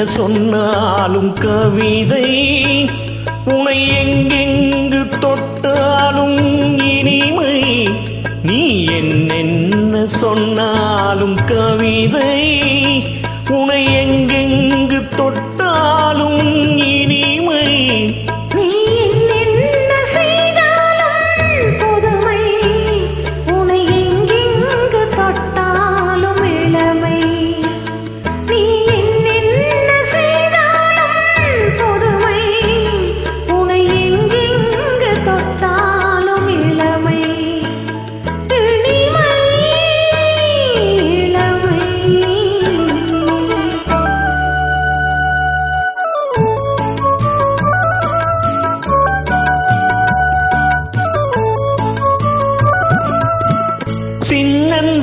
சொன்னாலும் கவிதை, உனை எங்கெங்கு தொட்டாலும் இனிமை. நீ என்னென்ன சொன்னாலும் கவிதை, உனை எங்கெங்கு தொட்டாலும் இனிமை.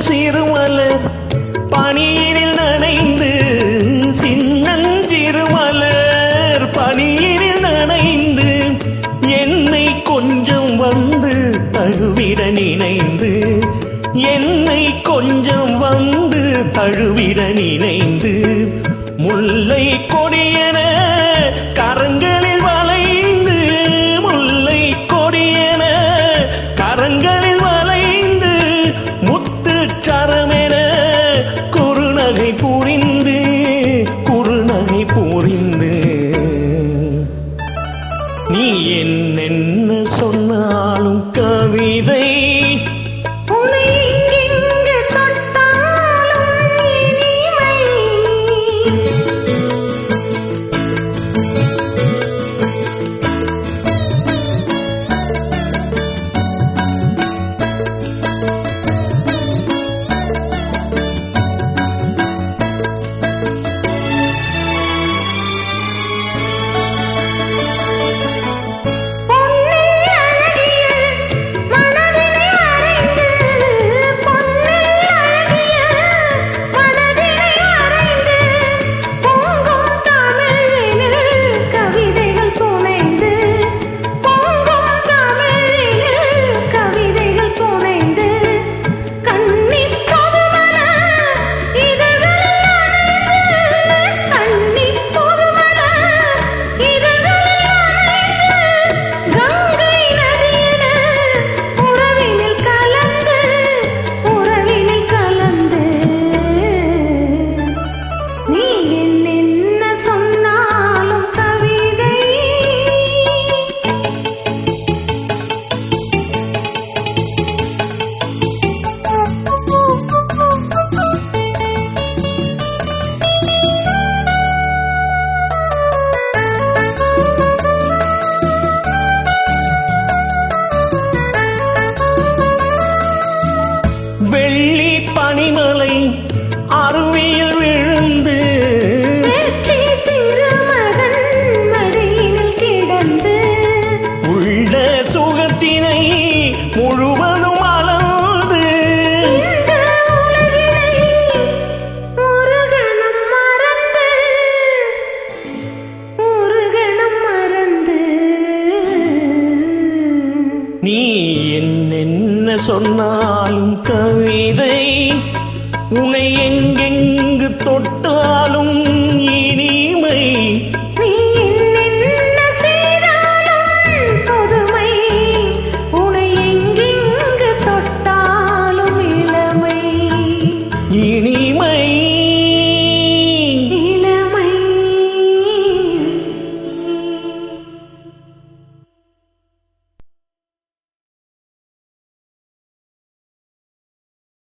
சிறுமலர் பனியினில் நனைந்து, சின்னஞ்சிறுமலர் பனியினில் நனைந்து, என்னை கொஞ்சம் வந்து தழுவிட நினைந்து, என்னை கொஞ்சம் வந்து தழுவிட நினைந்து, முல்லை கொடியன கரங்களில் வளைந்து, முல்லை கொடியன கரங்களில் வளைந்து, சரமென குறுநகை புரிந்து, குறுநகை புரிந்து. நீ என்னென்ன சொன்னாலும் கவிதை, வெள்ளி பனிமலை அருவியில் விழுந்து, திருமகன் மடியில் கிடந்து, உள்ள சுகத்தினை முழுவதும் அளந்து, ஒரு கணம் மறந்து, ஒரு கணம் மறந்து. நீ என்னென்ன சொன்னாலும்